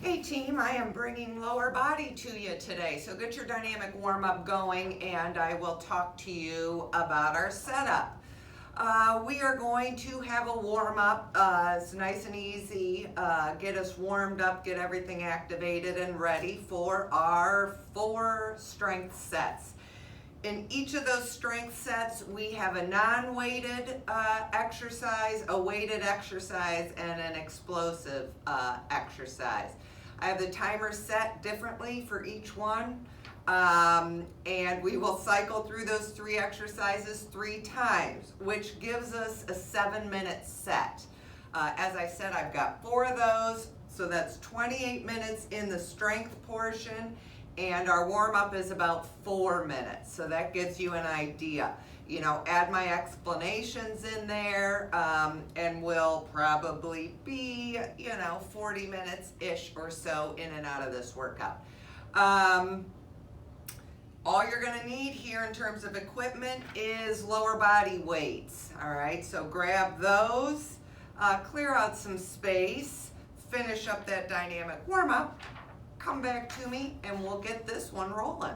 Hey team, I am bringing lower body to you today. So get your dynamic warm-up going and I will talk to you about our setup. We are going to have a warm-up. It's nice and easy. Get us warmed up, get everything activated and ready for our 4 strength sets. In each of those strength sets, we have a non-weighted exercise, a weighted exercise, and an explosive exercise. I have the timer set differently for each one, and we will cycle through those 3 exercises 3 times, which gives us a 7-minute set. As I said, I've got 4 of those, so that's 28 minutes in the strength portion, and our warm-up is about 4 minutes, so that gives you an idea. You know, add my explanations in there, and we'll probably be, 40 minutes-ish or so in and out of this workout. All you're gonna need here in terms of equipment is lower body weights, all right? So grab those, clear out some space, finish up that dynamic warm-up, come back to me and we'll get this one rolling.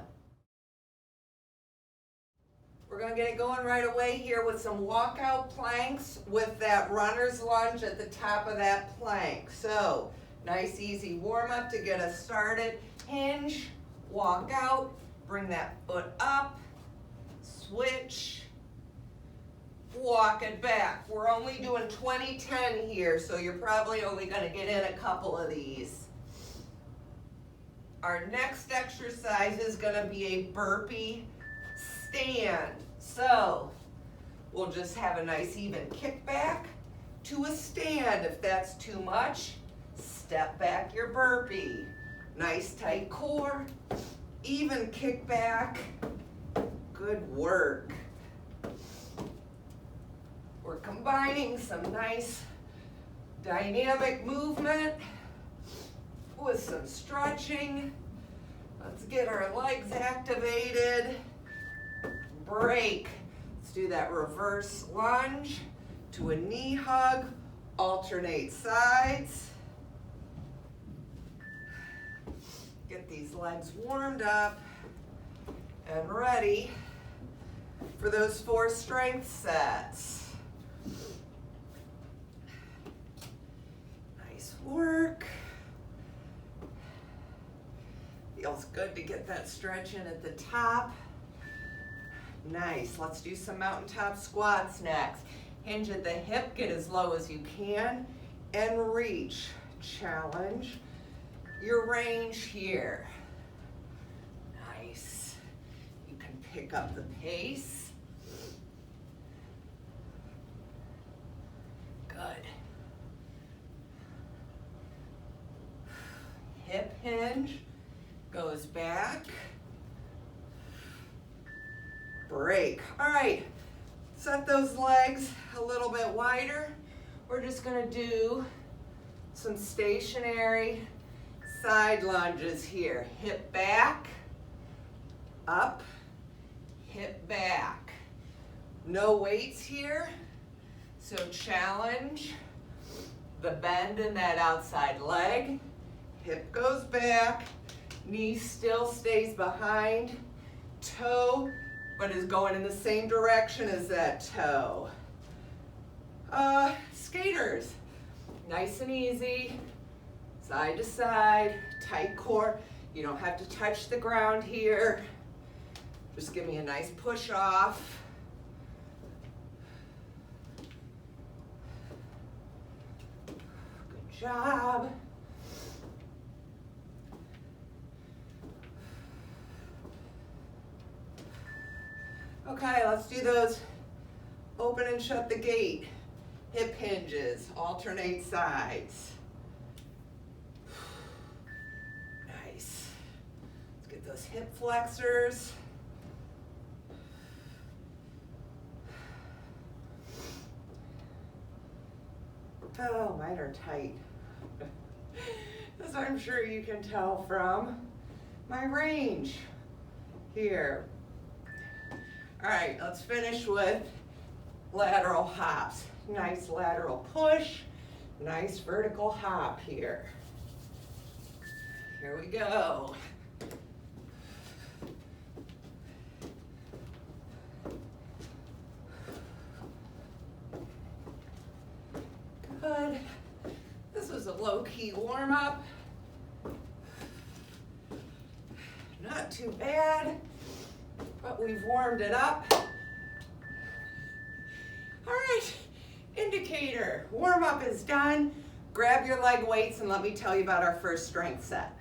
We're gonna get it going right away here with some walkout planks with that runner's lunge at the top of that plank. So nice easy warm up to get us started. Hinge, walk out, bring that foot up, switch, walk it back. We're only doing 20-10 here, so you're probably only gonna get in a couple of these. Our next exercise is gonna be a burpee stand. So we'll just have a nice even kickback to a stand. If that's too much, step back your burpee. Nice tight core, even kickback. Good work. We're combining some nice dynamic movement with some stretching. Let's get our legs activated. Break. Let's do that reverse lunge to a knee hug. Alternate sides. Get these legs warmed up and ready for those 4 strength sets. Nice work. Feels good to get that stretch in at the top. Nice, let's do some mountaintop squats next. Hinge at the hip, get as low as you can, and reach. Challenge your range here. Nice. You can pick up the pace. Good. Hip hinge. Goes back, break. All right, set those legs a little bit wider. We're just gonna do some stationary side lunges here. Hip back, up, hip back. No weights here, so challenge the bend in that outside leg. Hip goes back. Knee still stays behind, toe, but is going in the same direction as that toe. Skaters, nice and easy, side to side, tight core. You don't have to touch the ground here. Just give me a nice push off. Good job. Okay, let's do those open and shut the gate. Hip hinges, alternate sides. Nice. Let's get those hip flexors. Oh, mine are tight. As I'm sure you can tell from my range here. All right, let's finish with lateral hops. Nice lateral push, nice vertical hop here. Here we go. Good. This was a low-key warm-up. Not too bad, but we've warmed it up. All right, indicator, warm-up is done. Grab your leg weights and let me tell you about our first strength set.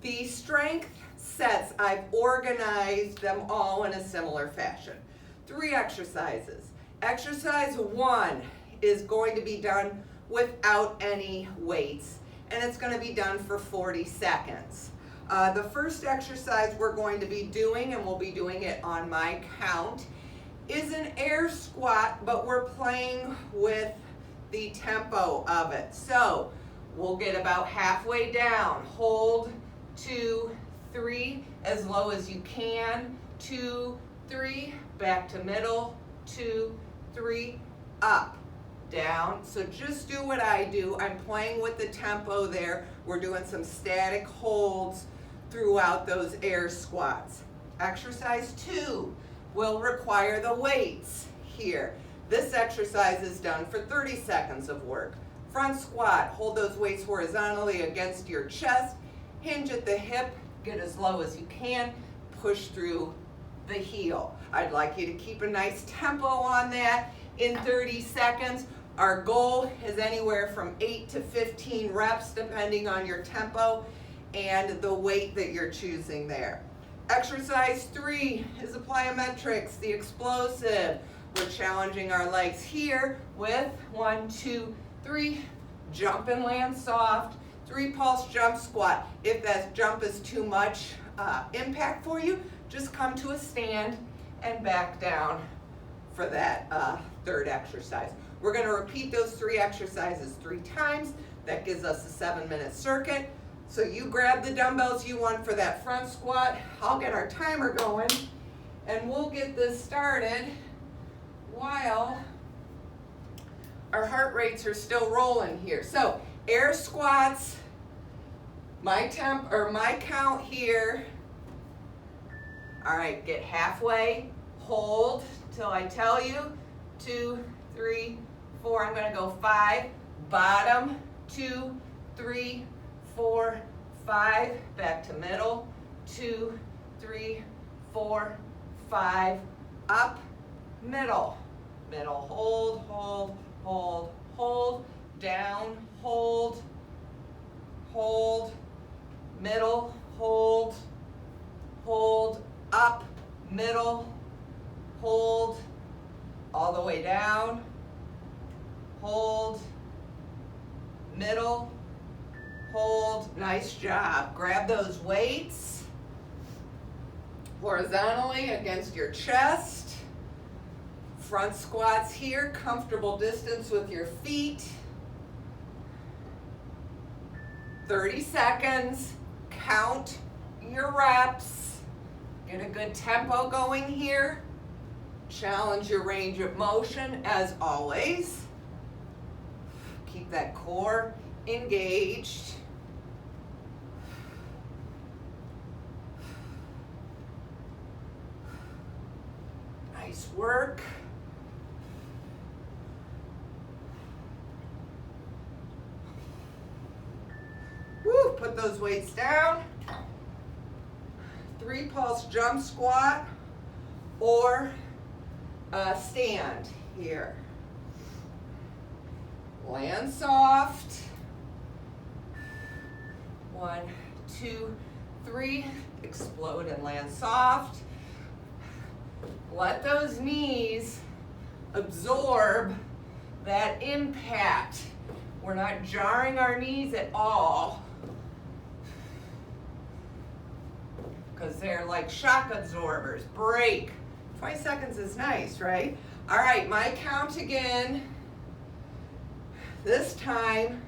The strength sets, I've organized them all in a similar fashion. 3 exercises. Exercise 1 is going to be done without any weights, and it's going to be done for 40 seconds. The first exercise we're going to be doing, and we'll be doing it on my count, is an air squat, but we're playing with the tempo of it. So we'll get about halfway down. Hold, 2, 3, as low as you can. 2, 3, back to middle. 2, 3, up, down. So just do what I do. I'm playing with the tempo there. We're doing some static holds throughout those air squats. Exercise 2 will require the weights here. This exercise is done for 30 seconds of work. Front squat, hold those weights horizontally against your chest, hinge at the hip, get as low as you can, push through the heel. I'd like you to keep a nice tempo on that in 30 seconds. Our goal is anywhere from 8 to 15 reps depending on your tempo and the weight that you're choosing there. Exercise 3 is the plyometrics, the explosive. We're challenging our legs here with 1, 2, 3, jump and land soft, 3 pulse jump squat. If that jump is too much impact for you, just come to a stand and back down for that third exercise. We're going to repeat those 3 exercises 3 times. That gives us a 7-minute circuit. So you grab the dumbbells you want for that front squat. I'll get our timer going, and we'll get this started while our heart rates are still rolling here. So air squats, my count here. All right, get halfway, hold till I tell you. 2, 3, 4. I'm going to go 5. Bottom, 2, 3, 4, 5. Back to middle. 2, 3, 4, 5. Up, middle. Middle, hold, hold, hold, hold. Down, hold, hold. Middle, hold, hold. Up, middle, hold. All the way down, hold, middle, hold. Nice job. Grab those weights horizontally against your chest. Front squats here, comfortable distance with your feet. 30 seconds. Count your reps. Get a good tempo going here. Challenge your range of motion as always. Keep that core engaged. Nice work. Woo, put those weights down. 3 pulse jump squat or stand here. Land soft. 1, 2, 3. Explode and land soft. Let those knees absorb that impact. We're not jarring our knees at all, because they're like shock absorbers. Break. 20 seconds is nice, right? All right, my count again. This time,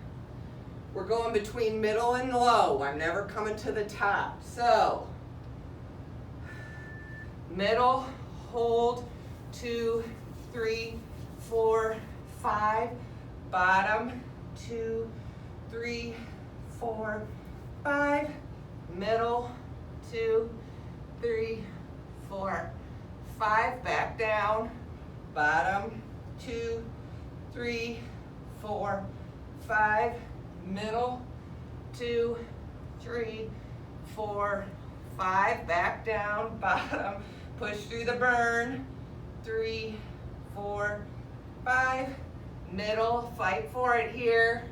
we're going between middle and low. I'm never coming to the top. So, middle, hold, 2, 3, 4, 5. Bottom, 2, 3, 4, 5, middle, 2, 3, 4, 5, back down, bottom, 2, 3, 4, 5, middle, 2, 3, 4, 5, back down, bottom, push through the burn, 3, 4, 5, middle, fight for it here,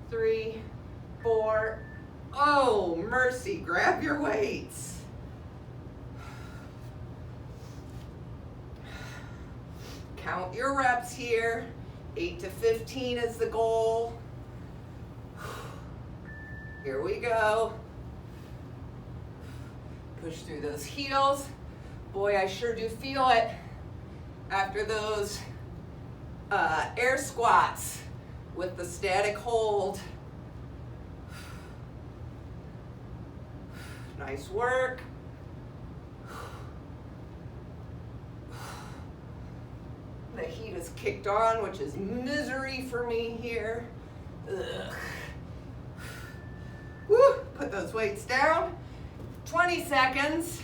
3, 4, oh, mercy, grab your weights. Count your reps here, 8 to 15 is the goal. Here we go. Push through those heels. Boy, I sure do feel it after those air squats with the static hold. Nice work. The heat is kicked on, which is misery for me here. Ugh. Woo, put those weights down. 20 seconds.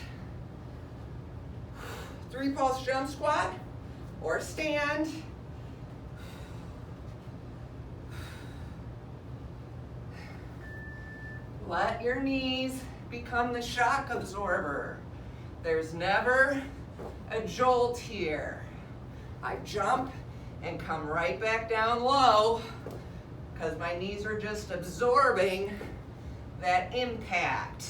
3 pulse jump squat or stand. Let your knees become the shock absorber. There's never a jolt here. I jump and come right back down low because my knees are just absorbing that impact.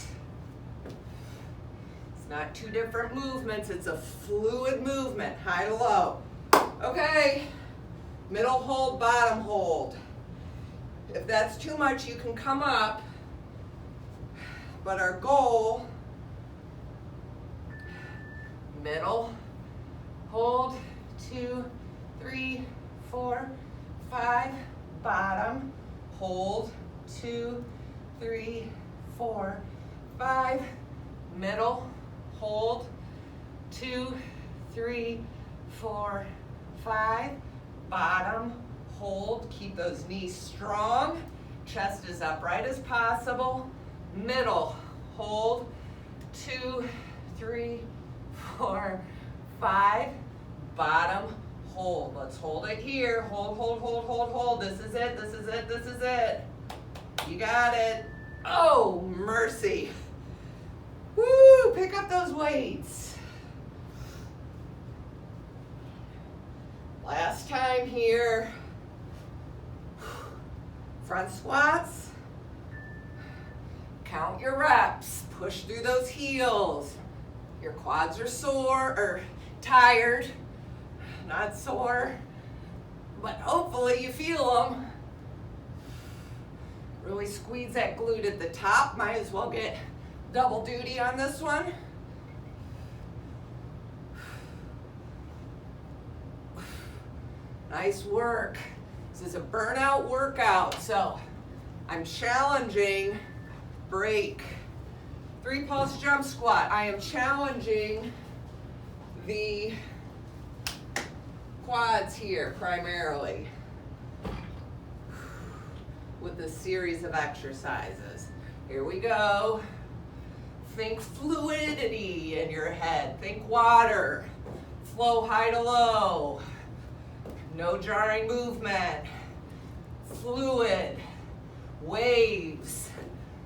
It's not 2 different movements, it's a fluid movement, high to low. Okay, middle hold, bottom hold. If that's too much, you can come up, but our goal, middle, hold, 2, 3, 4, 5, bottom, hold, 2, 3, 4, 5, middle, hold, 2, 3, 4, 5, bottom, hold, keep those knees strong, chest as upright as possible, middle, hold, 2, 3, 4, 5, bottom, hold. Let's hold it here. Hold, hold, hold, hold, hold. This is it, this is it, this is it. You got it. Oh, mercy. Woo, pick up those weights. Last time here. Front squats. Count your reps. Push through those heels. Your quads are sore or tired. Not sore, but hopefully you feel them. Really squeeze that glute at the top. Might as well get double duty on this one. Nice work. This is a burnout workout, so I'm challenging break. 3 pulse jump squat. I am challenging the quads here primarily with a series of exercises. Here we go. Think fluidity in your head. Think water. Flow high to low. No jarring movement. Fluid. Waves.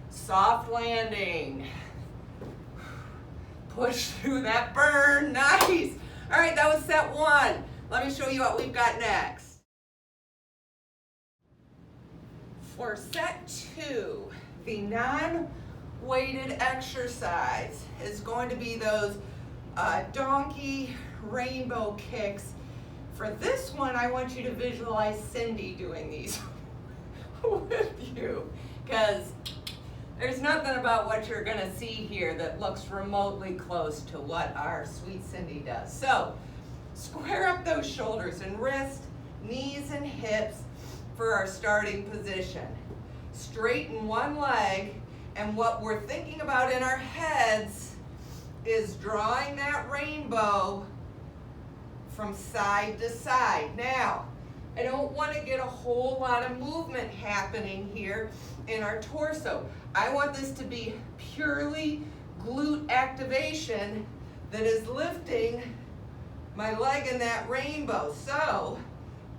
Soft landing. Push through that burn. Nice. All right, that was set 1. Let me show you what we've got next. For set 2, the non-weighted exercise is going to be those donkey rainbow kicks. For this one, I want you to visualize Cindy doing these with you, because there's nothing about what you're gonna see here that looks remotely close to what our sweet Cindy does. So, square up those shoulders and wrists, knees and hips for our starting position. Straighten one leg, and what we're thinking about in our heads is drawing that rainbow from side to side. Now, I don't want want to get a whole lot of movement happening here in our torso. I want this to be purely glute activation that is lifting my leg in that rainbow. So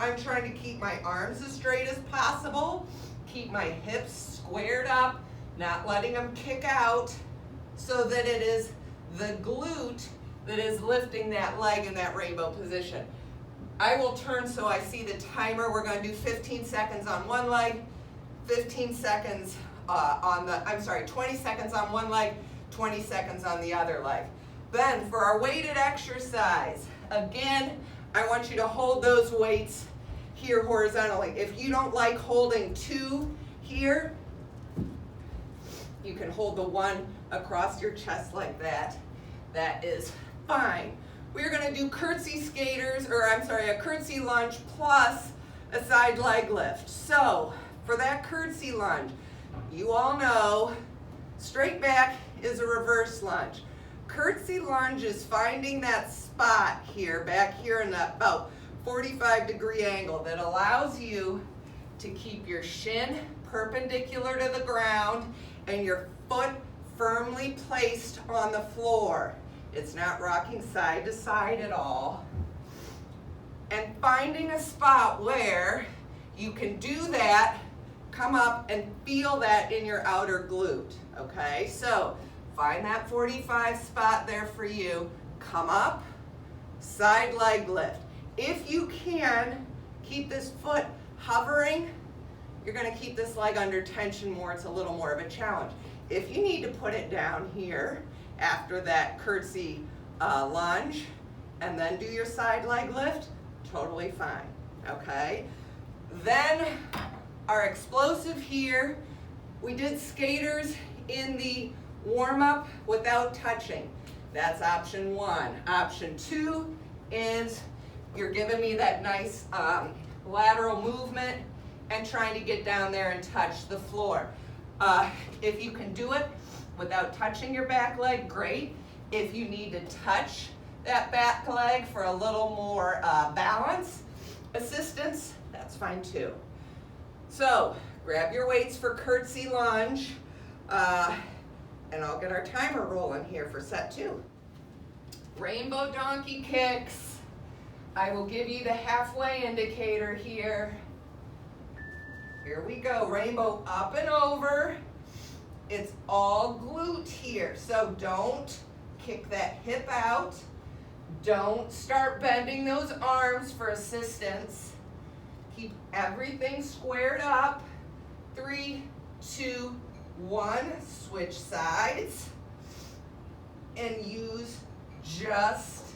I'm trying to keep my arms as straight as possible, keep my hips squared up, not letting them kick out, so that it is the glute that is lifting that leg in that rainbow position. I will turn so I see the timer. We're going to do 15 seconds on one leg, 15 seconds 20 seconds on one leg, 20 seconds on the other leg. Then for our weighted exercise, again, I want you to hold those weights here horizontally. If you don't like holding two here, you can hold the one across your chest like that. That is fine. We're going to do curtsy skaters, a curtsy lunge plus a side leg lift. So for that curtsy lunge, you all know straight back is a reverse lunge. Curtsy lunge is finding that spot here, back here in that about 45-degree angle that allows you to keep your shin perpendicular to the ground and your foot firmly placed on the floor. It's not rocking side to side at all. And finding a spot where you can do that, come up and feel that in your outer glute, okay? So find that 45 spot there for you. Come up, side leg lift. If you can, keep this foot hovering. You're gonna keep this leg under tension more. It's a little more of a challenge. If you need to put it down here after that curtsy lunge and then do your side leg lift, totally fine, okay? Then our explosive here, we did skaters in the warm-up without touching. That's option one. Option two is you're giving me that nice lateral movement and trying to get down there and touch the floor. If you can do it without touching your back leg, great. If you need to touch that back leg for a little more balance, assistance, that's fine too. So grab your weights for curtsy lunge, and I'll get our timer rolling here for set two. Rainbow donkey kicks. I will give you the halfway indicator here. Here we go, rainbow up and over. It's all glute here, so don't kick that hip out. Don't start bending those arms for assistance. Keep everything squared up. 3, 2, 1, switch sides. And use just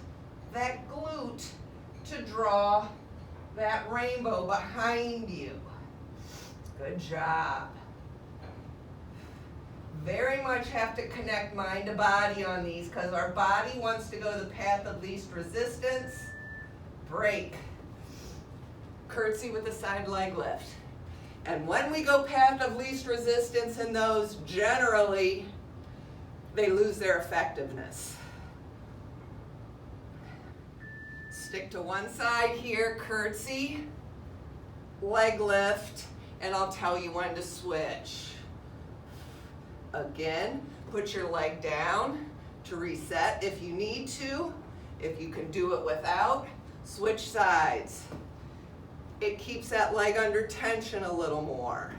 that glute to draw that rainbow behind you. Good job. Very much have to connect mind to body on these because our body wants to go the path of least resistance. Break. Curtsy with the side leg lift. And when we go path of least resistance in those, generally, they lose their effectiveness. Stick to one side here, curtsy, leg lift, and I'll tell you when to switch. Again, put your leg down to reset if you need to. If you can do it without, switch sides. It keeps that leg under tension a little more.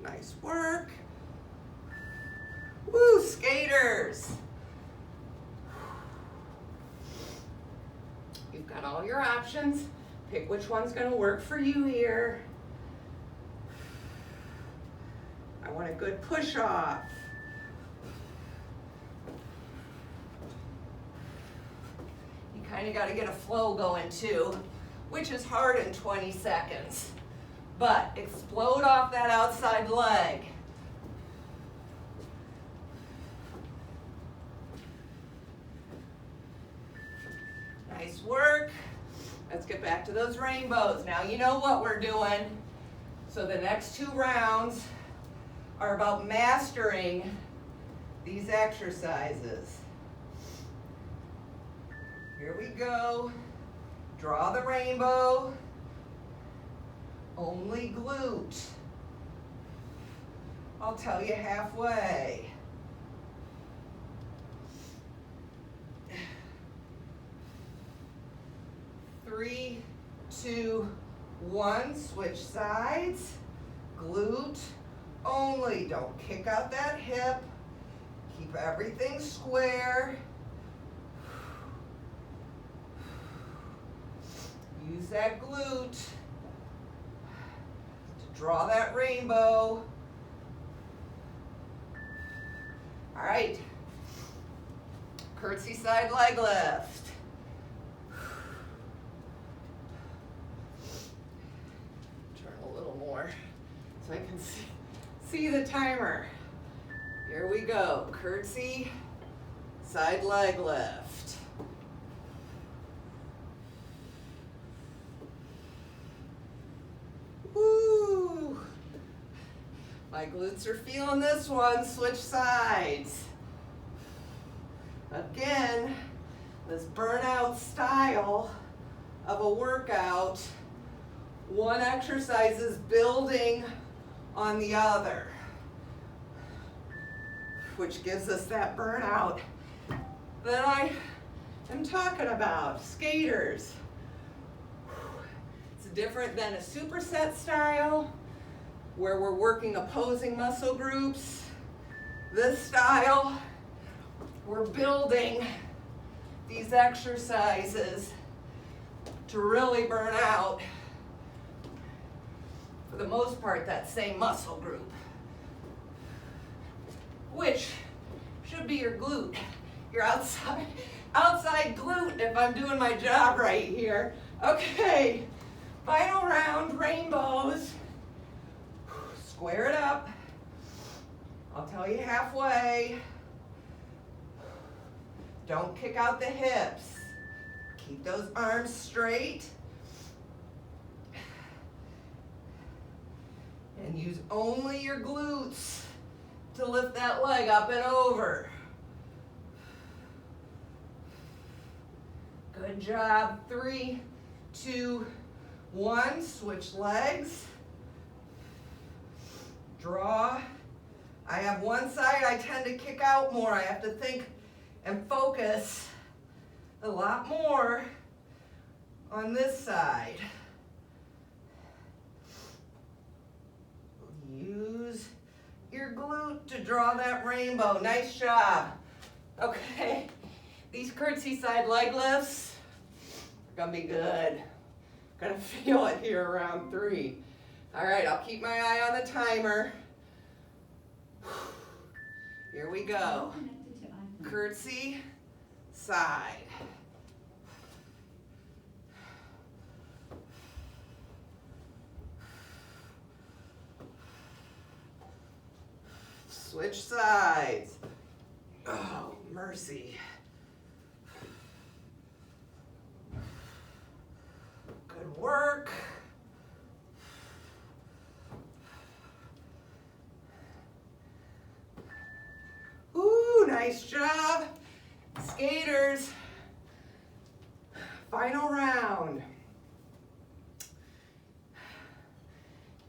Nice work. Woo, skaters. You've got all your options. Pick which one's going to work for you here. I want a good push off. You kind of got to get a flow going too, which is hard in 20 seconds. But explode off that outside leg. Nice work. Let's get back to those rainbows. Now you know what we're doing. So the next 2 rounds are about mastering these exercises. Here we go. Draw the rainbow. Only glute. I'll tell you halfway. Three, two, one. Switch sides. Glute only. Don't kick out that hip. Keep everything square. Use that glute to draw that rainbow. All right. Curtsy side leg lift. Turn a little more so I can see the timer. Here we go. Curtsy side leg lift. Woo! My glutes are feeling this one. Switch sides. Again, this burnout style of a workout, one exercise is building on the other, which gives us that burnout that I am talking about. Skaters. It's different than a superset style where we're working opposing muscle groups. This style, we're building these exercises to really burn out, for the most part, that same muscle group, which should be your glute, your outside glute, if I'm doing my job right here. Okay, final round, rainbows. Square it up. I'll tell you halfway. Don't kick out the hips. Keep those arms straight. And use only your glutes to lift that leg up and over. Good job. 3, 2, 1. Switch legs. Draw. I have one side I tend to kick out more. I have to think and focus a lot more on this side. Use your glute to draw that rainbow. Nice job. Okay, these curtsy side leg lifts are gonna be good. Gonna feel it here around 3. All right, I'll keep my eye on the timer. Here we go. Curtsy side. Switch sides. Oh, mercy. Good work. Ooh, nice job. Skaters. Final round.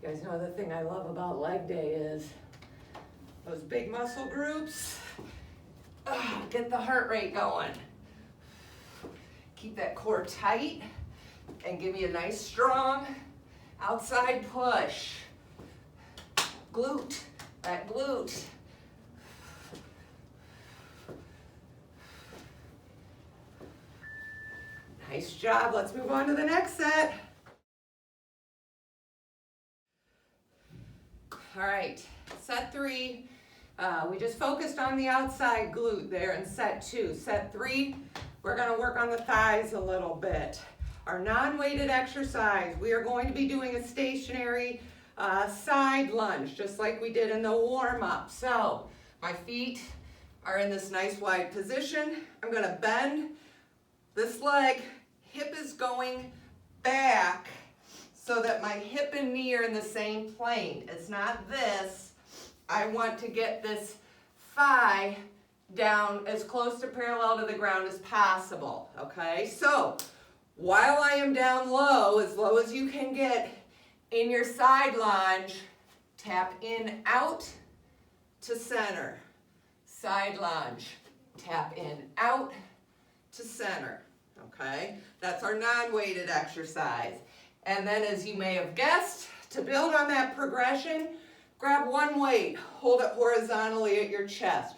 You guys know the thing I love about leg day is those big muscle groups. Get the heart rate going. Keep that core tight and give me a nice strong outside push. Glute, that glute. Nice job. Let's move on to the next set. All right, set 3. We just focused on the outside glute there in set 2. Set 3, we're going to work on the thighs a little bit. Our non-weighted exercise, we are going to be doing a stationary side lunge, just like we did in the warm-up. So my feet are in this nice wide position. I'm going to bend this leg. Hip is going back so that my hip and knee are in the same plane. It's not this. I want to get this thigh down as close to parallel to the ground as possible, okay? So, while I am down low as you can get in your side lunge, tap in, out to center. Side lunge, tap in, out to center, okay? That's our non-weighted exercise. And then, as you may have guessed, to build on that progression, grab one weight, hold it horizontally at your chest.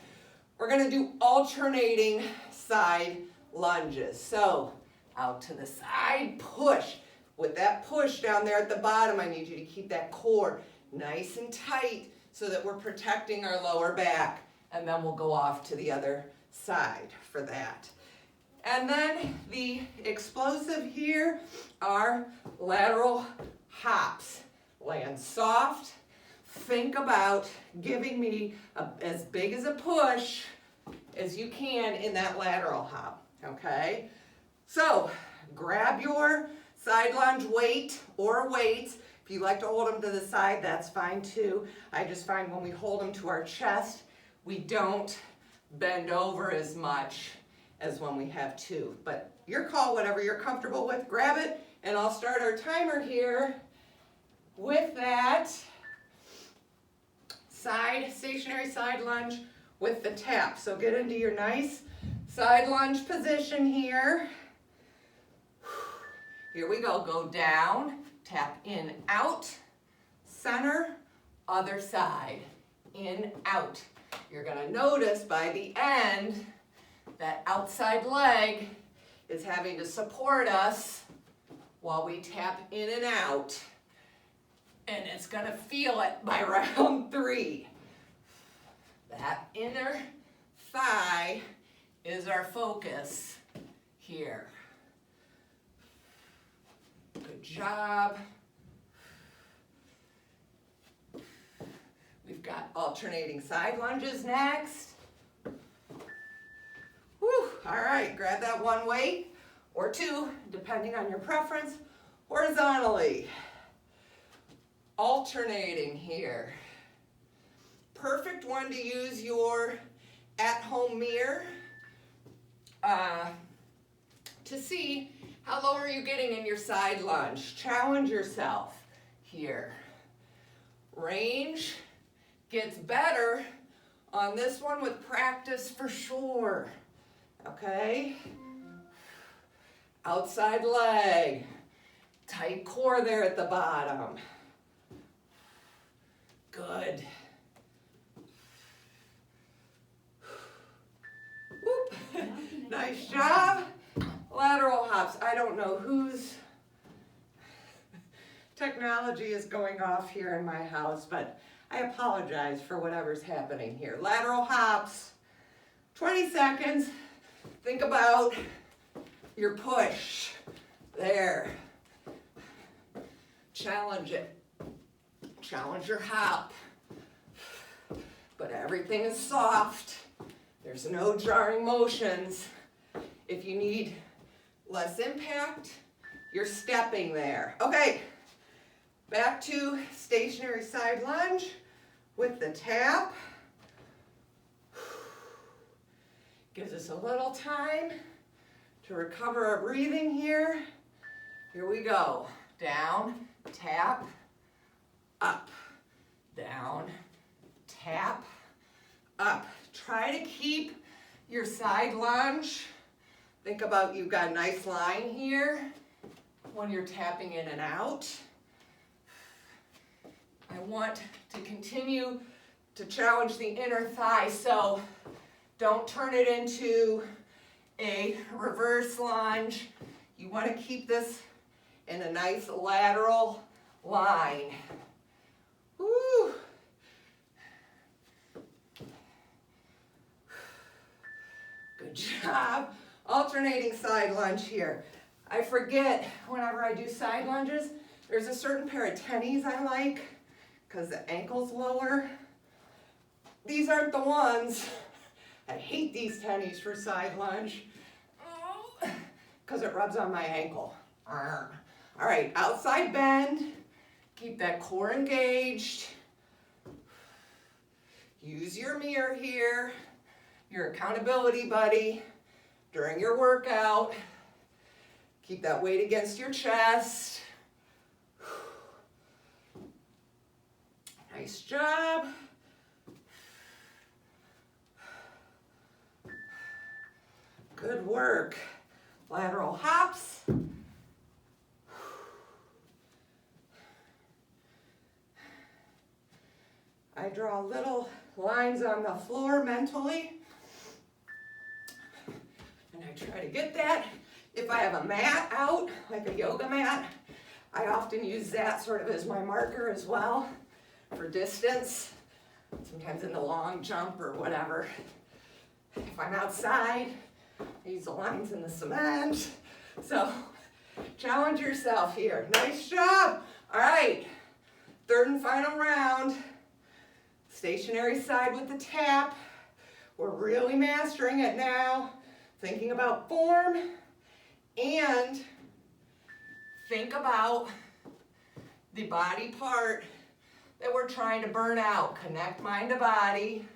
We're gonna do alternating side lunges. So, out to the side, push. With that push down there at the bottom, I need you to keep that core nice and tight so that we're protecting our lower back. And then we'll go off to the other side for that. And then the explosive here are lateral hops. Land soft. Think about giving me as big as a push as you can in that lateral hop, okay? So, grab your side lunge weight or weights. If you like to hold them to the side, that's fine too. I just find when we hold them to our chest, we don't bend over as much as when we have two. But your call, whatever you're comfortable with, grab it, and I'll start our timer here with that stationary side lunge with the tap. So get into your nice side lunge position here. Here we go. Go down, tap in, out, center, other side, in, out. You're gonna notice by the end that outside leg is having to support us while we tap in and out. And it's gonna feel it by round 3. That inner thigh is our focus here. Good job. We've got alternating side lunges next. Whew. All right, grab that one weight or two, depending on your preference, horizontally. Alternating here. Perfect one to use your at-home mirror to see how low are you getting in your side lunge. Challenge yourself here. Range gets better on this one with practice for sure. Okay? Outside leg. Tight core there at the bottom. Good. Whoop. Nice job. Lateral hops. I don't know whose technology is going off here in my house, but I apologize for whatever's happening here. Lateral hops. 20 seconds. Think about your push. There. Challenge it. Challenge your hop. But everything is soft. There's no jarring motions. If you need less impact, you're stepping there. Okay, back to stationary side lunge with the tap. Gives us a little time to recover our breathing here. Here we go. Down, tap, up, down, tap, up. Try to keep your side lunge. Think about you've got a nice line here when you're tapping in and out. I want to continue to challenge the inner thigh, so don't turn it into a reverse lunge. You want to keep this in a nice lateral line. Woo. Good job. Alternating side lunge here. I forget whenever I do side lunges, there's a certain pair of tennies I like because the ankle's lower. These aren't the ones. I hate these tennies for side lunge because it rubs on my ankle. All right, outside bend. Keep that core engaged. Use your mirror here your accountability buddy during your workout. Keep that weight against your chest. Nice job. Good work. Lateral hops. I draw little lines on the floor mentally, and I try to get that. If I have a mat out, like a yoga mat, I often use that sort of as my marker as well for distance, sometimes in the long jump or whatever. If I'm outside, I use the lines in the cement. So challenge yourself here. Nice job. All right, third and final round. Stationary side with the tap. We're really mastering it now. Thinking about form and think about the body part that we're trying to burn out. Connect mind to body.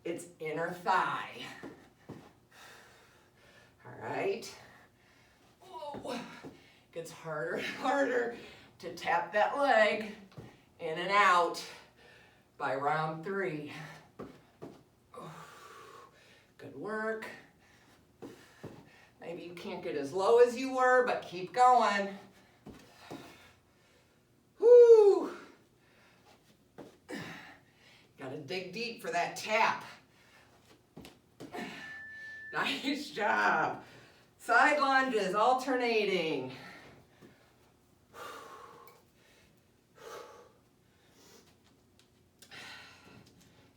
It's inner thigh. All right. Whoa. Gets harder and harder to tap that leg in and out by round 3. Good work. Maybe you can't get as low as you were, but keep going. Woo! Gotta dig deep for that tap. Nice job. Side lunges, alternating.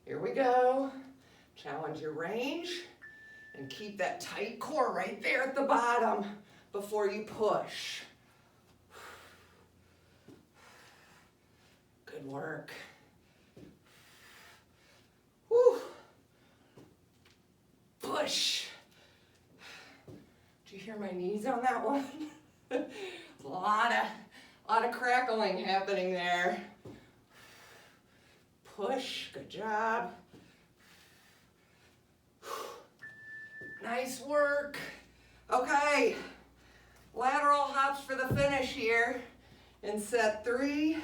Here we go. Challenge your range and keep that tight core right there at the bottom before you push. Good work. Woo. Push. Did you hear my knees on that one? A lot of crackling happening there. Push, good job. Nice work. Okay, lateral hops for the finish here in set 3.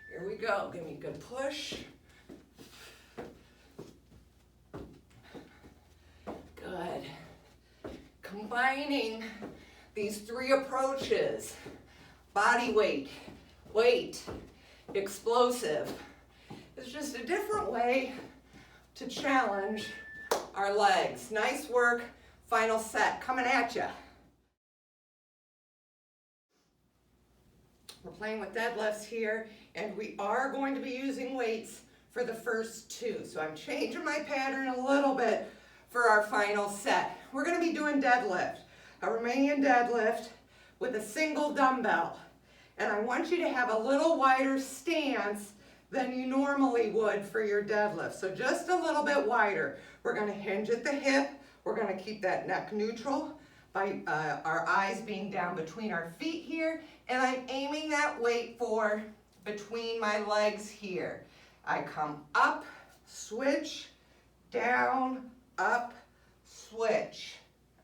Here we go, give me a good push. Good. Combining these 3 approaches, body weight, explosive, is just a different way to challenge our legs. Nice work. Final set coming at you. We're playing with deadlifts here, and we are going to be using weights for the first 2. So I'm changing my pattern a little bit for our final set. We're going to be doing deadlift, a Romanian deadlift with a single dumbbell. And I want you to have a little wider stance than you normally would for your deadlift. So just a little bit wider. We're going to hinge at the hip. We're going to keep that neck neutral by our eyes being down between our feet here. And I'm aiming that weight for between my legs here. I come up, switch, down, up, switch.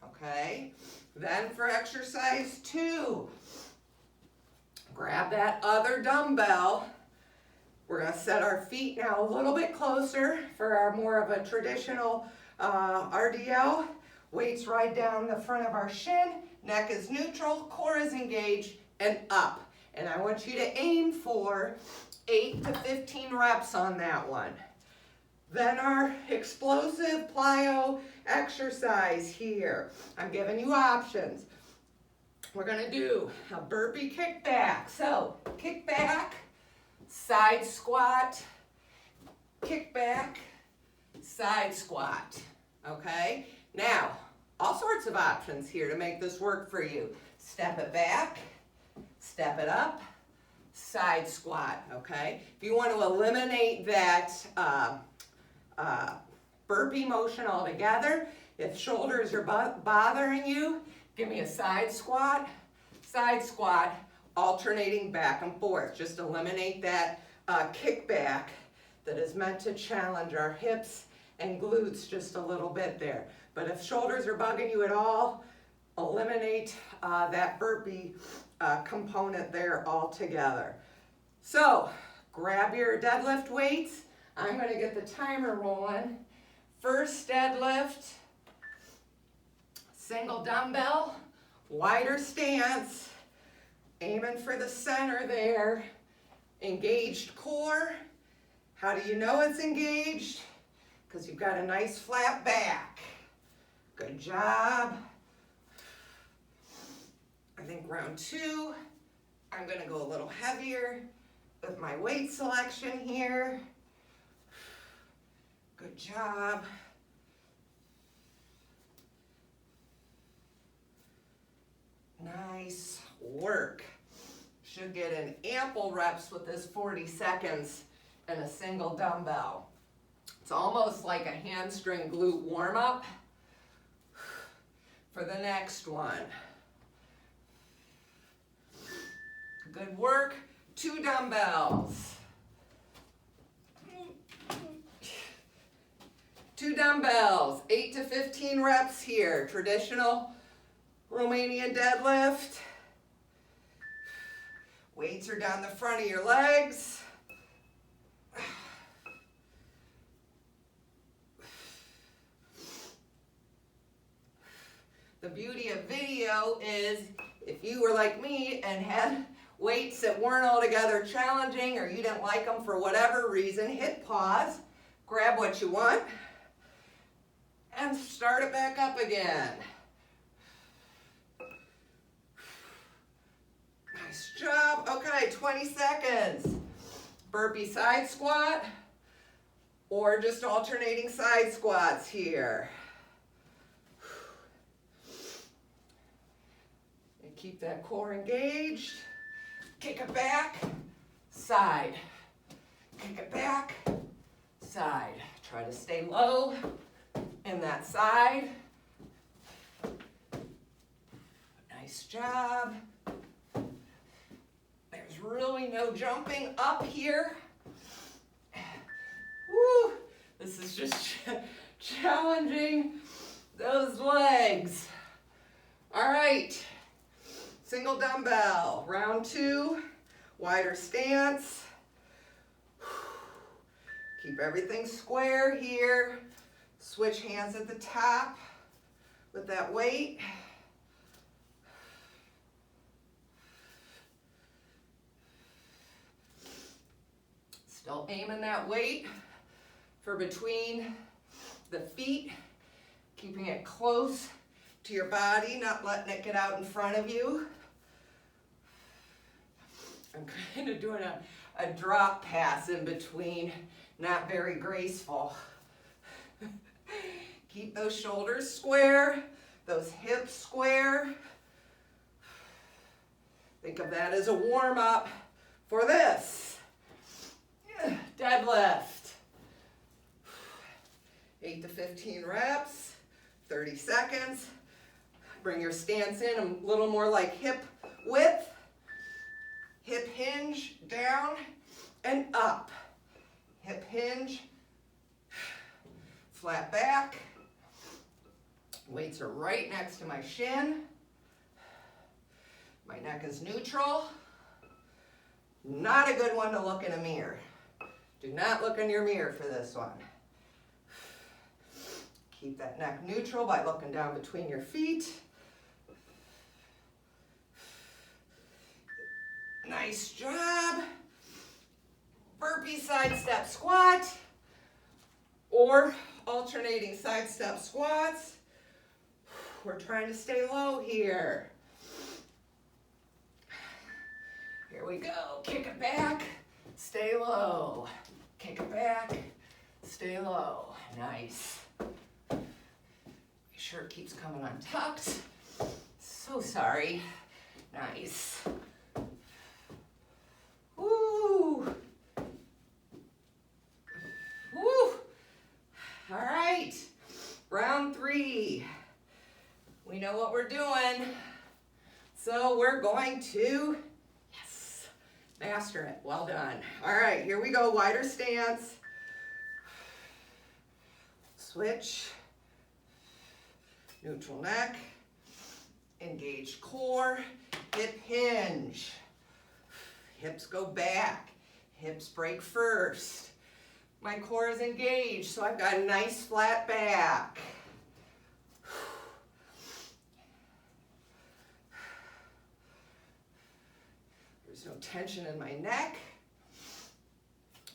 Okay? Then for exercise 2, grab that other dumbbell. We're going to set our feet now a little bit closer for our more of a traditional RDL. Weights right down the front of our shin. Neck is neutral, core is engaged, and up. And I want you to aim for 8 to 15 reps on that one. Then our explosive plyo exercise here. I'm giving you options. We're going to do a burpee kickback. So kickback, side squat, kickback, side squat. Okay? Now, all sorts of options here to make this work for you. Step it back, step it up, side squat. Okay? If you want to eliminate that burpee motion altogether, if shoulders are bothering you, give me a side squat, alternating back and forth. Just eliminate that kickback that is meant to challenge our hips and glutes just a little bit there. But if shoulders are bugging you at all, eliminate that burpee component there altogether. So grab your deadlift weights. I'm going to get the timer rolling. First deadlift, single dumbbell, wider stance, aiming for the center there, engaged core. How do you know it's engaged? Because you've got a nice flat back. Good job. I think round 2, I'm going to go a little heavier with my weight selection here. Good job. Nice work. Should get an ample reps with this 40 seconds and a single dumbbell. It's almost like a hamstring glute warm-up for the next one. Good work. 2 dumbbells. 2 dumbbells, 8 to 15 reps here. Traditional Romanian deadlift. Weights are down the front of your legs. The beauty of video is if you were like me and had weights that weren't altogether challenging or you didn't like them for whatever reason, hit pause, grab what you want, and start it back up again. Nice job. Okay, 20 seconds. Burpee side squat or just alternating side squats here. And keep that core engaged. Kick it back, side. Kick it back, side. Try to stay low in that side. Nice job. There's really no jumping up here. Woo! This is just challenging those legs. All right, single dumbbell, round 2, wider stance. Keep everything square here. Switch hands at the top with that weight. Still aiming that weight for between the feet, keeping it close to your body, not letting it get out in front of you. I'm kind of doing a drop pass in between, not very graceful. Keep those shoulders square, those hips square. Think of that as a warm-up for this deadlift. 8 to 15 reps, 30 seconds. Bring your stance in a little more like hip width. Hip hinge down and up. Hip hinge, flat back. Weights are right next to my shin. My neck is neutral. Not a good one to look in a mirror. Do not look in your mirror for this one. Keep that neck neutral by looking down between your feet. Nice job. Burpee sidestep squat or alternating sidestep squats. We're trying to stay low here. Here we go. Kick it back, stay low. Kick it back, stay low. Nice. My shirt keeps coming untucked. So sorry. Nice. Woo. Woo. All right. Round 3. We know what we're doing. So we're going to Master it. Well done. All right, here we go. Wider stance. Switch. Neutral neck. Engaged core. Hip hinge. Hips go back. Hips break first. My core is engaged, so I've got a nice flat back. There's no tension in my neck.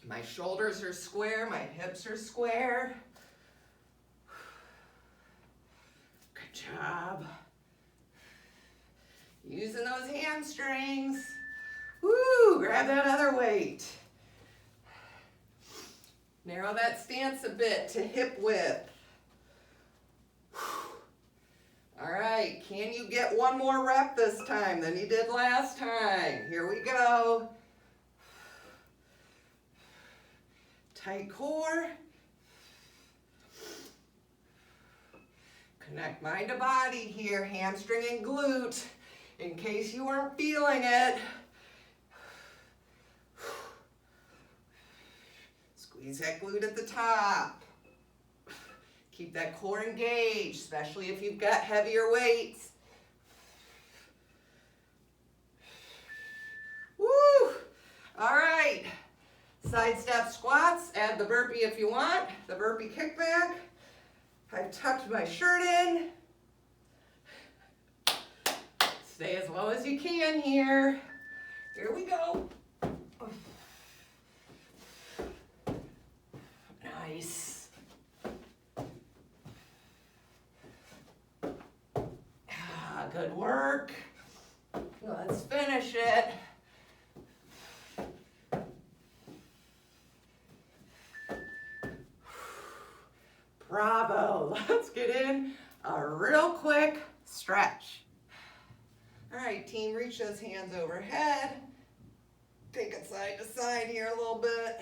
My shoulders are square, my hips are square. Good job. Using those hamstrings. Woo, grab that other weight. Narrow that stance a bit to hip width. All right, can you get one more rep this time than you did last time? Here we go. Tight core. Connect mind to body here, hamstring and glute, in case you weren't feeling it. Squeeze that glute at the top. Keep that core engaged, especially if you've got heavier weights. Woo! All right. Sidestep squats. Add the burpee if you want. The burpee kickback. I've tucked my shirt in. Stay as low as you can here. Here we go. Nice. Good work. Let's finish it. Bravo. Let's get in a real quick stretch. All right, team, reach those hands overhead. Take it side to side here a little bit.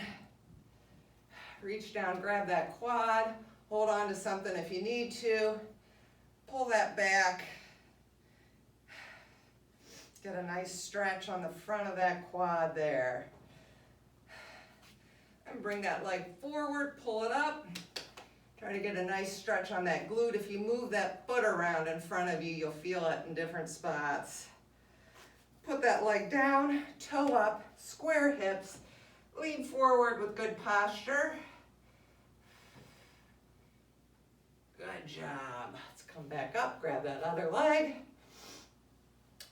Reach down, grab that quad. Hold on to something if you need to. Pull that back. Get a nice stretch on the front of that quad there. And bring that leg forward, pull it up. Try to get a nice stretch on that glute. If you move that foot around in front of you, you'll feel it in different spots. Put that leg down, toe up, square hips. Lean forward with good posture. Good job. Let's come back up, grab that other leg.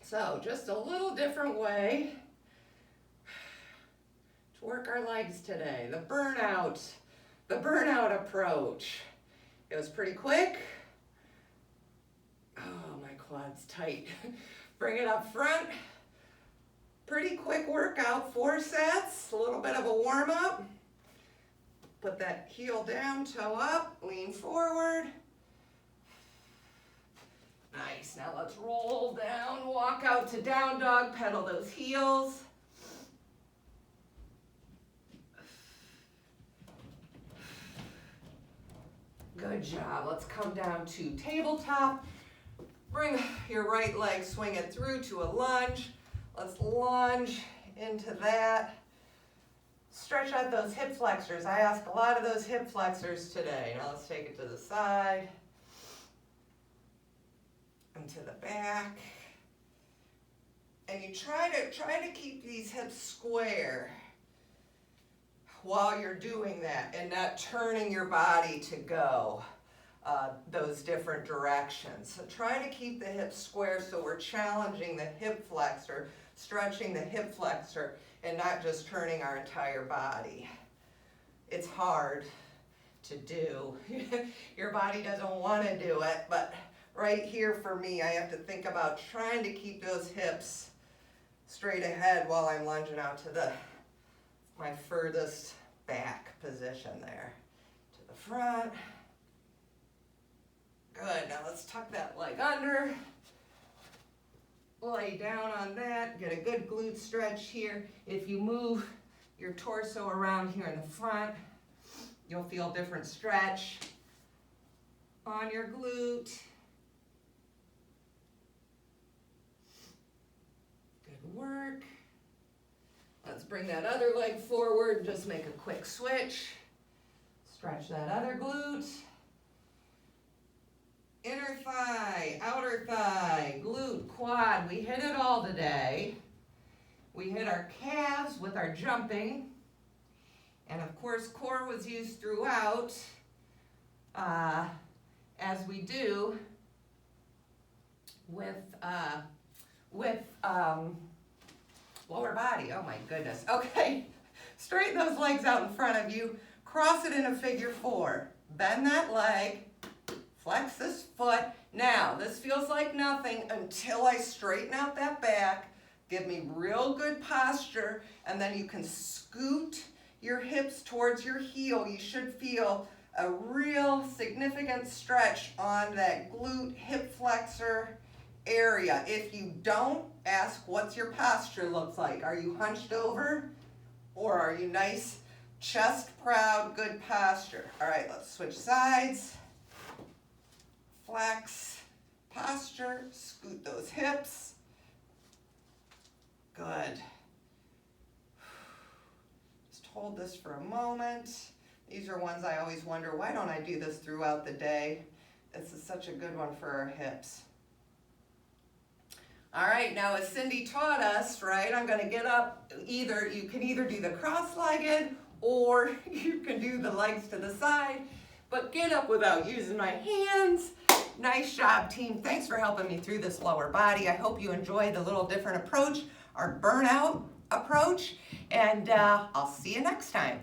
So just a little different way to work our legs today. The burnout approach. It was pretty quick. Oh, my quad's tight. Bring it up front. Pretty quick workout, 4 sets, a little bit of a warm up. Put that heel down, toe up, lean forward. Nice, now let's roll down, walk out to down dog, pedal those heels. Good job, let's come down to tabletop. Bring your right leg, swing it through to a lunge. Let's lunge into that. Stretch out those hip flexors. I ask a lot of those hip flexors today. Now let's take it to the side. And to the back. And you try to keep these hips square while you're doing that and not turning your body to go those different directions. So try to keep the hips square so we're challenging the hip flexor, stretching the hip flexor, and not just turning our entire body. It's hard to do. Your body doesn't want to do it, but right here for me, I have to think about trying to keep those hips straight ahead while I'm lunging out to my furthest back position there. To the front. Good, now let's tuck that leg under. Lay down on that, get a good glute stretch here. If you move your torso around here in the front, you'll feel different stretch on your glute. Good work. Let's bring that other leg forward, just make a quick switch. Stretch that other glute. Inner thigh, outer thigh, glute, quad. We hit it all today. We hit our calves with our jumping. And of course, core was used throughout, as we do with lower body. Oh my goodness. Okay, straighten those legs out in front of you. Cross it in a figure 4. Bend that leg. Flex this foot. Now, this feels like nothing until I straighten out that back. Give me real good posture, and then you can scoot your hips towards your heel. You should feel a real significant stretch on that glute hip flexor area. If you don't, ask what's your posture looks like. Are you hunched over, or are you nice, chest proud, good posture? All right, let's switch sides. Flex, posture, scoot those hips. Good. Just hold this for a moment. These are ones I always wonder, why don't I do this throughout the day? This is such a good one for our hips. All right, now as Cindy taught us, right, I'm gonna get up, you can either do the cross-legged or you can do the legs to the side, but get up without using my hands. Nice job, team. Thanks for helping me through this lower body. I hope you enjoyed the little different approach, our burnout approach, and I'll see you next time.